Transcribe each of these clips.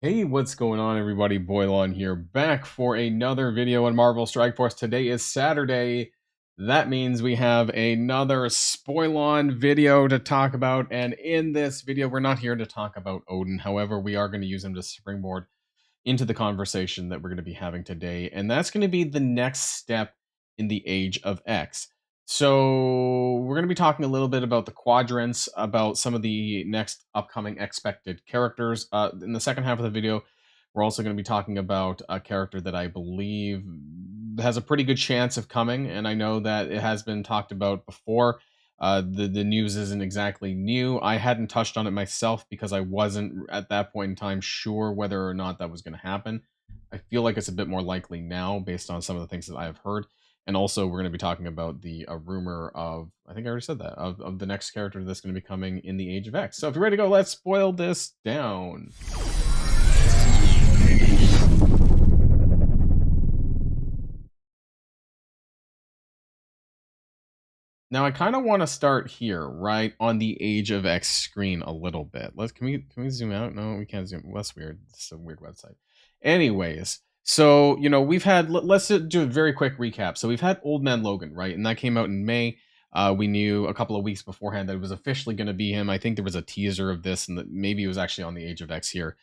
Hey, what's going on, everybody? Boilon here, back for another video on Marvel Strike Force. Today is Saturday. That means we have another Spoilon video to talk about, and in this video, we're not here to talk about Odin. However, we are going to use him to springboard into the conversation that we're going to be having today, and that's going to be the next step in the Age of X. So, we're going to be talking a little bit about the quadrants, about some of the next upcoming expected characters. In the second half of the video, we're also going to be talking about a character that I believe has a pretty good chance of coming, and I know that it has been talked about before. The news isn't exactly new. I hadn't touched on it myself because I wasn't at that point in time sure whether or not that was going to happen. I feel like it's a bit more likely now based on some of the things that I have heard. And also, we're going to be talking about the rumor of, I think I already said that, of the next character that's going to be coming in the Age of X. So if you're ready to go, let's spoil this down. Now I kind of want to start here, right on the Age of X screen a little bit. Can we zoom out? No, we can't zoom. That's weird. It's a weird website. Anyways, so we've had. Let's do a very quick recap. So we've had Old Man Logan, right, and that came out in May. We knew a couple of weeks beforehand that it was officially going to be him. I think there was a teaser of this, and that maybe it was actually on the Age of X here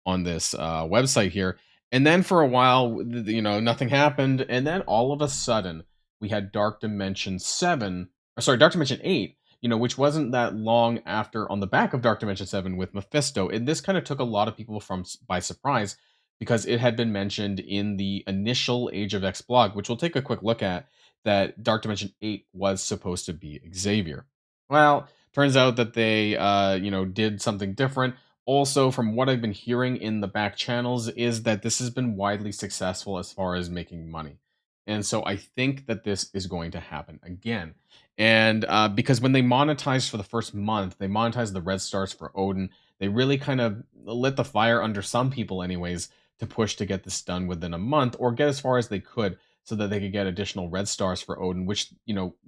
on this website here. And then for a while, nothing happened, and then all of a sudden we had Dark Dimension 7 Dark Dimension 8, which wasn't that long after on the back of Dark Dimension 7 with Mephisto. And this kind of took a lot of people by surprise because it had been mentioned in the initial Age of X blog, which we'll take a quick look at, that Dark Dimension 8 was supposed to be Xavier. Well, turns out that they, did something different. Also, from what I've been hearing in the back channels, is that this has been widely successful as far as making money. And so I think that this is going to happen again. And because when they monetized for the first month, they monetized the red stars for Odin. They really kind of lit the fire under some people, anyways, to push to get this done within a month or get as far as they could so that they could get additional red stars for Odin, which,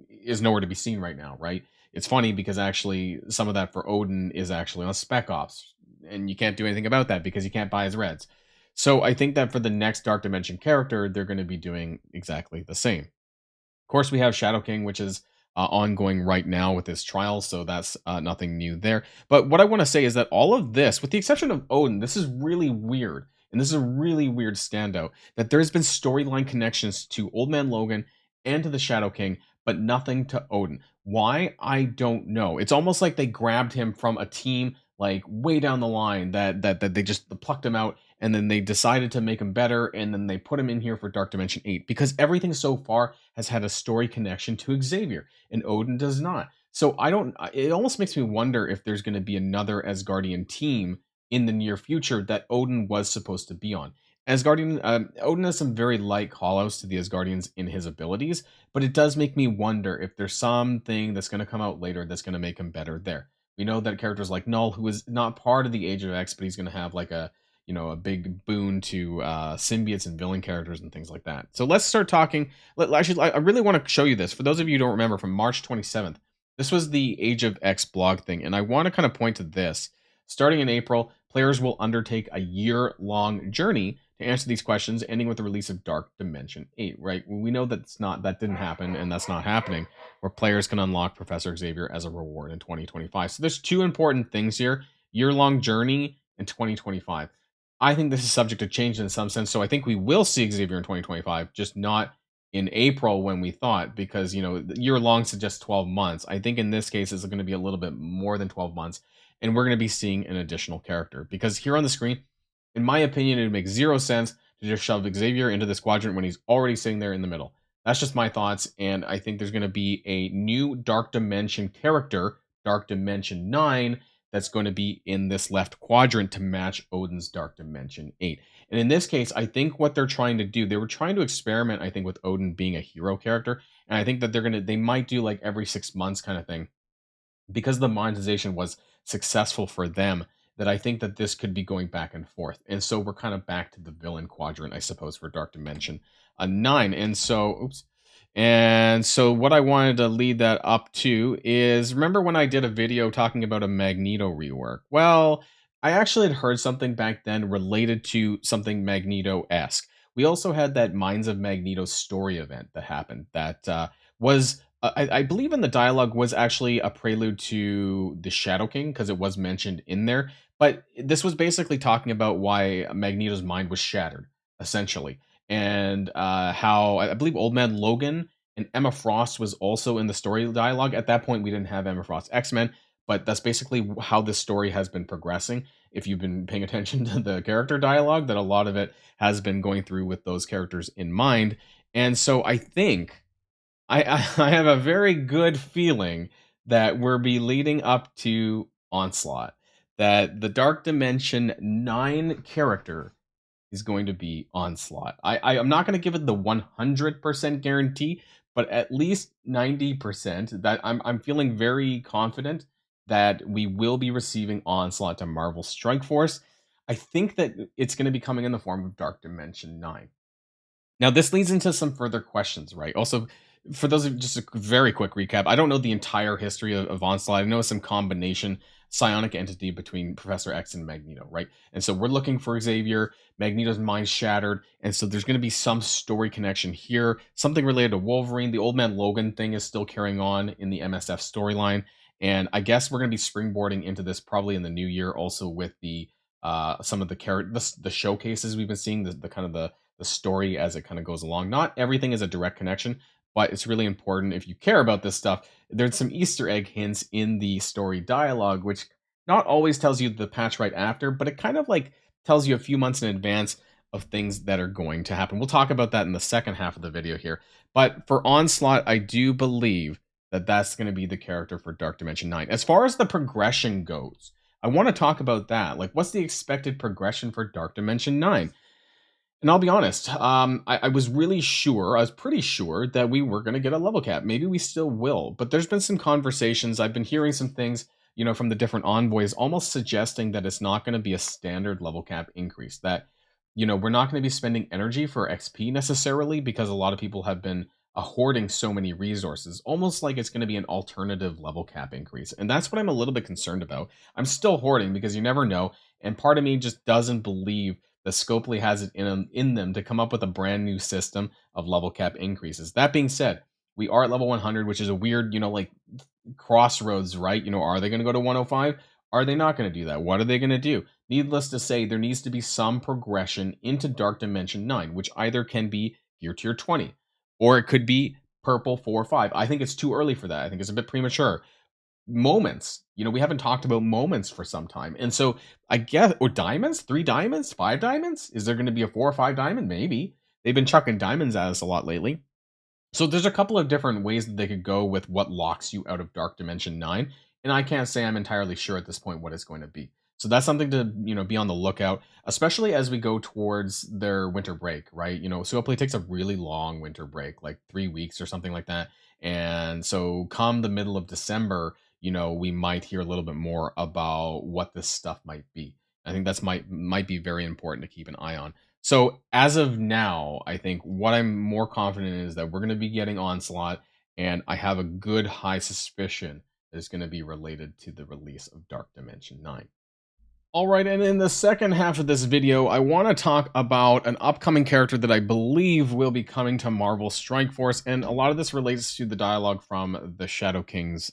is nowhere to be seen right now, right? It's funny because actually some of that for Odin is actually on Spec Ops, and you can't do anything about that because you can't buy his reds. So I think that for the next Dark Dimension character, they're going to be doing exactly the same. Of course, we have Shadow King, which is ongoing right now with his trial, so that's nothing new there. But what I want to say is that all of this, with the exception of Odin, this is really weird. And this is a really weird standout, that there's been storyline connections to Old Man Logan and to the Shadow King, but nothing to Odin. Why? I don't know. It's almost like they grabbed him from a team like way down the line that they just plucked him out, and then they decided to make him better, and then they put him in here for Dark Dimension 8 because everything so far has had a story connection to Xavier and Odin does not. So I don't, it almost makes me wonder if there's going to be another Asgardian team in the near future that Odin was supposed to be on. Odin has some very light callouts to the Asgardians in his abilities, but it does make me wonder if there's something that's going to come out later that's going to make him better there. We know that characters like Null, who is not part of the Age of X, but he's going to have like a big boon to symbiotes and villain characters and things like that. So let's start talking. Actually, I really want to show you this. For those of you who don't remember, from March 27th, this was the Age of X blog thing, and I want to kind of point to this. Starting in April, players will undertake a year-long journey to answer these questions, ending with the release of Dark Dimension 8, right? We know that didn't happen, and that's not happening, where players can unlock Professor Xavier as a reward in 2025. So there's two important things here: year-long journey in 2025. I think this is subject to change in some sense, so I think we will see Xavier in 2025, just not in April when we thought, because year long suggests 12 months. I think in this case it's going to be a little bit more than 12 months, and we're going to be seeing an additional character, because here on the screen, in my opinion, it makes zero sense to just shove Xavier into this quadrant when he's already sitting there in the middle. That's just my thoughts, and I think there's going to be a new Dark Dimension character, Dark Dimension 9, that's going to be in this left quadrant to match Odin's Dark Dimension 8. And in this case, I think what they're trying to do, they were trying to experiment, I think, with Odin being a hero character. And I think that they might do like every 6 months kind of thing, because the monetization was successful for them, that I think that this could be going back and forth. And so we're kind of back to the villain quadrant, I suppose, for Dark Dimension 9. And so, oops. And so what I wanted to lead that up to is, remember when I did a video talking about a Magneto rework? Well, I actually had heard something back then related to something Magneto-esque. We also had that Minds of Magneto story event that happened that was, I believe in the dialogue was actually a prelude to the Shadow King because it was mentioned in there. But this was basically talking about why Magneto's mind was shattered, essentially, and how I believe Old Man Logan and Emma Frost was also in the story dialogue. At that point, we didn't have Emma Frost X-Men, but that's basically how this story has been progressing. If you've been paying attention to the character dialogue, that a lot of it has been going through with those characters in mind. And so I think I have a very good feeling that we'll be leading up to Onslaught, that the Dark Dimension 9 character is going to be Onslaught. I'm not going to give it the 100% guarantee, but at least 90% that I'm feeling very confident that we will be receiving Onslaught to Marvel Strike Force. I think that it's going to be coming in the form of Dark Dimension 9. Now, this leads into some further questions, right? Also, for those of just a very quick recap, I don't know the entire history of Onslaught. I know some combination psionic entity between Professor X and Magneto, right? And so we're looking for Xavier. Magneto's mind shattered, and so there's going to be some story connection here, something related to Wolverine. The Old Man Logan thing is still carrying on in the MSF storyline, and I guess we're going to be springboarding into this probably in the new year, also with the some of the showcases we've been seeing, the kind of the story as it kind of goes along. Not everything is a direct connection, but it's really important if you care about this stuff. There's some Easter egg hints in the story dialogue, which not always tells you the patch right after, but it kind of like tells you a few months in advance of things that are going to happen. We'll talk about that in the second half of the video here. But for Onslaught, I do believe that that's going to be the character for Dark Dimension 9. As far as the progression goes, I want to talk about that. Like, what's the expected progression for Dark Dimension 9? And I'll be honest, I was really sure, I was pretty sure that we were going to get a level cap. Maybe we still will, but there's been some conversations. I've been hearing some things, from the different envoys almost suggesting that it's not going to be a standard level cap increase, that, we're not going to be spending energy for XP necessarily because a lot of people have been hoarding so many resources, almost like it's going to be an alternative level cap increase. And that's what I'm a little bit concerned about. I'm still hoarding because you never know. And part of me just doesn't believe the Scopely has it in them to come up with a brand new system of level cap increases. That being said, we are at level 100, which is a weird, like crossroads, right? Are they going to go to 105? Are they not going to do that? What are they going to do? Needless to say, there needs to be some progression into Dark Dimension 9, which either can be Gear Tier 20, or it could be Purple 4 or 5. I think it's too early for that. I think it's a bit premature. Moments, we haven't talked about moments for some time, and so I guess, or diamonds, 3 diamonds, 5 diamonds, is there going to be a 4 or 5 diamond? Maybe. They've been chucking diamonds at us a lot lately. So there's a couple of different ways that they could go with what locks you out of Dark Dimension 9, and I can't say I'm entirely sure at this point what it's going to be. So that's something to, be on the lookout, especially as we go towards their winter break, right? Suoplay takes a really long winter break, like 3 weeks or something like that. And so come the middle of December, we might hear a little bit more about what this stuff might be. I think that's might be very important to keep an eye on. So as of now, I think what I'm more confident in is that we're going to be getting Onslaught, and I have a good high suspicion that it's going to be related to the release of Dark Dimension 9. All right, and in the second half of this video, I want to talk about an upcoming character that I believe will be coming to Marvel Strike Force, and a lot of this relates to the dialogue from the Shadow King's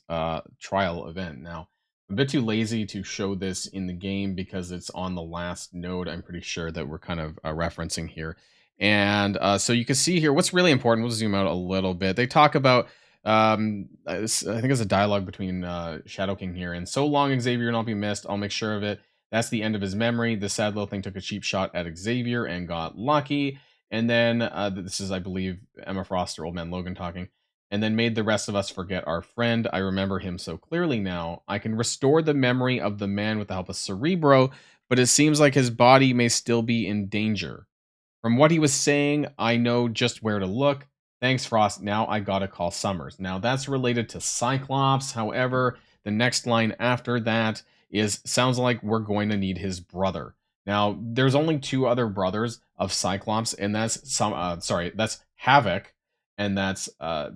trial event. Now, I'm a bit too lazy to show this in the game because it's on the last node, I'm pretty sure, that we're kind of referencing here. And so you can see here, what's really important, we'll zoom out a little bit. They talk about, I think it's a dialogue between Shadow King here, and so long, Xavier, not be missed, I'll make sure of it. That's the end of his memory. The sad little thing took a cheap shot at Xavier and got lucky. And then, this is, I believe, Emma Frost or Old Man Logan talking. And then made the rest of us forget our friend. I remember him so clearly now. I can restore the memory of the man with the help of Cerebro, but it seems like his body may still be in danger. From what he was saying, I know just where to look. Thanks, Frost. Now I gotta call Summers. Now that's related to Cyclops. However, the next line after that sounds like we're going to need his brother. Now, there's only 2 other brothers of Cyclops, and that's that's Havoc, and that's the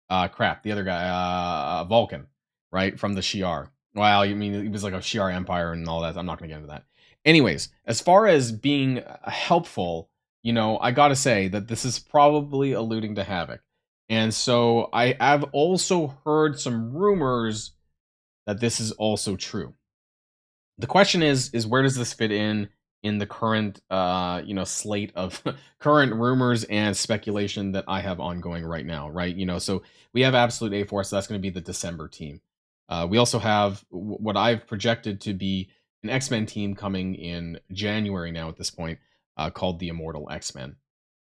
other guy, Vulcan, right, from the Shi'ar. Well, you mean it was like a Shi'ar Empire and all that. I'm not going to get into that. Anyways, as far as being helpful, I got to say that this is probably alluding to Havoc. And so I have also heard some rumors that this is also true. The question is where does this fit in the current slate of current rumors and speculation that I have ongoing right now, right? So we have Absolute A-Force, so that's going to be the December team. We also have what I've projected to be an X-Men team coming in January now at this point, called the Immortal X-Men.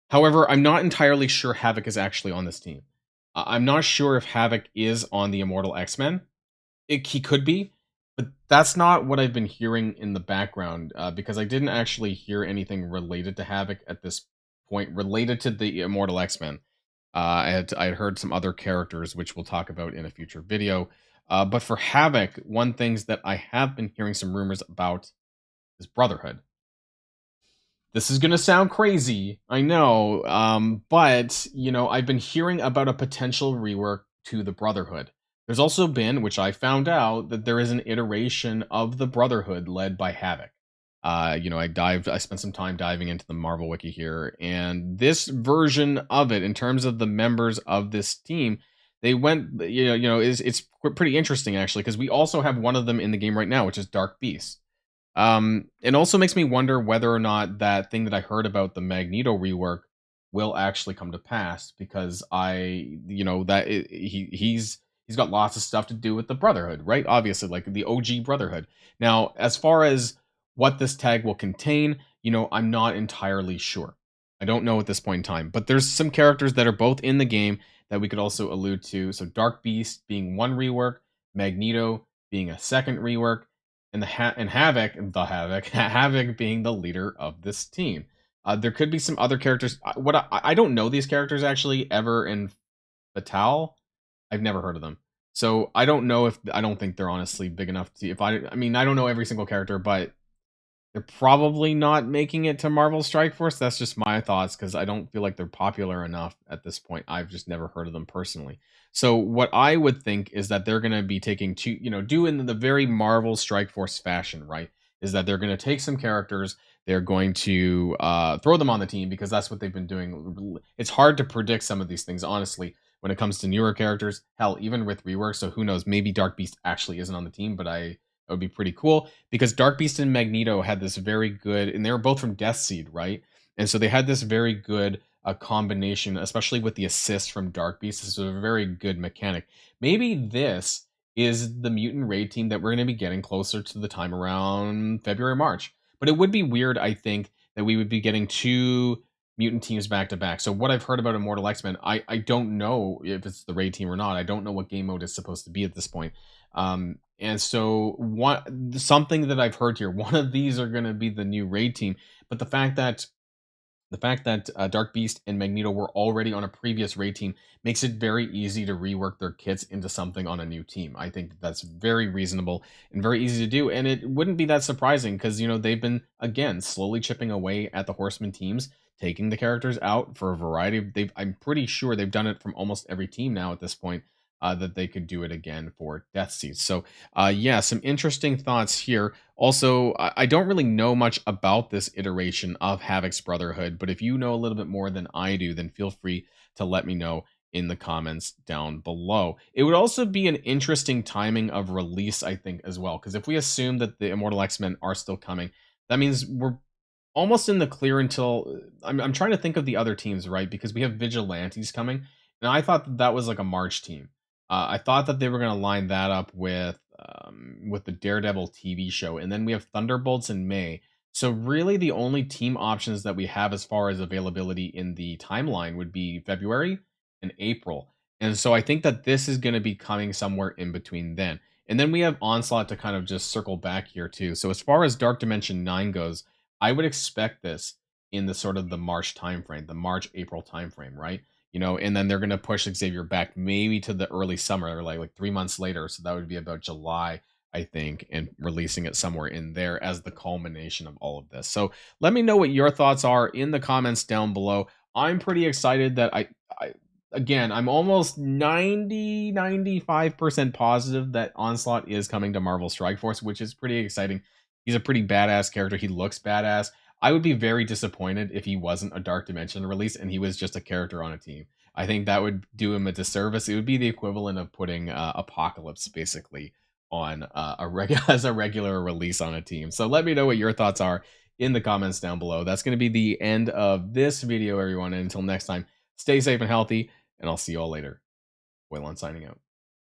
However, I'm not entirely sure Havoc is actually on this team. I'm not sure if Havoc is on the Immortal X-Men. He could be, but that's not what I've been hearing in the background, because I didn't actually hear anything related to Havoc at this point, related to the Immortal X-Men. I had heard some other characters, which we'll talk about in a future video. But for Havoc, one things that I have been hearing some rumors about is Brotherhood. This is gonna sound crazy, I know, but I've been hearing about a potential rework to the Brotherhood. There's also been, which I found out, that there is an iteration of the Brotherhood led by Havoc. I spent some time diving into the Marvel Wiki here, and this version of it, in terms of the members of this team, they went, it's pretty interesting actually, because we also have one of them in the game right now, which is Dark Beast. It also makes me wonder whether or not that thing that I heard about the Magneto rework will actually come to pass, because he's got lots of stuff to do with the Brotherhood, right? Obviously, like the OG Brotherhood. Now, as far as what this tag will contain, I'm not entirely sure. I don't know at this point in time, but there's some characters that are both in the game that we could also allude to. So Dark Beast being one rework, Magneto being a second rework, and Havoc, Havoc being the leader of this team. There could be some other characters. I don't know these characters actually ever in Fatal. I've never heard of them, so I don't know if I don't think they're honestly big enough to. If I mean I don't know every single character, but they're probably not making it to Marvel Strike Force. That's just my thoughts, because I don't feel like they're popular enough at this point. I've just never heard of them personally. So what I would think is that they're going to be taking two, do in the very Marvel Strike Force fashion, right? Is that they're going to take some characters, they're going to throw them on the team, because that's what they've been doing. It's hard to predict some of these things, honestly, when it comes to newer characters. Hell, even with rework. So who knows? Maybe Dark Beast actually isn't on the team, but that would be pretty cool, because Dark Beast and Magneto had this very good, and they were both from Death Seed, right? And so they had this very good combination, especially with the assist from Dark Beast. This is a very good mechanic. Maybe this is the mutant raid team that we're going to be getting closer to the time around February, March. But it would be weird, I think, that we would be getting two mutant teams back to back. So what I've heard about Immortal X-Men, I don't know if it's the raid team or not. I don't know what game mode is supposed to be at this point. And so something that I've heard here, one of these are going to be the new raid team. But the fact that Dark Beast and Magneto were already on a previous raid team makes it very easy to rework their kits into something on a new team. I think that's very reasonable and very easy to do, and it wouldn't be that surprising, because they've been, again, slowly chipping away at the Horseman teams, taking the characters out for a variety of. I'm pretty sure they've done it from almost every team now at this point. That they could do it again for Death Seed. So, yeah, some interesting thoughts here. Also, I don't really know much about this iteration of Havoc's Brotherhood, but if you know a little bit more than I do, then feel free to let me know in the comments down below. It would also be an interesting timing of release, I think, as well, because if we assume that the Immortal X-Men are still coming, that means we're almost in the clear until I'm trying to think of the other teams, right? Because we have Vigilantes coming, and I thought that was like a March team. I thought that they were going to line that up with the Daredevil TV show, and then we have Thunderbolts in May. So really, the only team options that we have as far as availability in the timeline would be February and April. And so I think that this is going to be coming somewhere in between then. And then we have Onslaught to kind of just circle back here too. So as far as Dark Dimension 9 goes, I would expect this in the sort of the March timeframe, the March April timeframe, right? And then they're going to push Xavier back maybe to the early summer, like 3 months later. So that would be about July, I think, and releasing it somewhere in there as the culmination of all of this. So let me know what your thoughts are in the comments down below. I'm pretty excited that I again, I'm almost 95% positive that Onslaught is coming to Marvel Strike Force, which is pretty exciting. He's a pretty badass character. He looks badass. I would be very disappointed if he wasn't a Dark Dimension release and he was just a character on a team. I think that would do him a disservice. It would be the equivalent of putting Apocalypse basically on as a regular release on a team. So let me know what your thoughts are in the comments down below. That's going to be the end of this video, everyone. And until next time, stay safe and healthy, and I'll see you all later. Boilon signing out.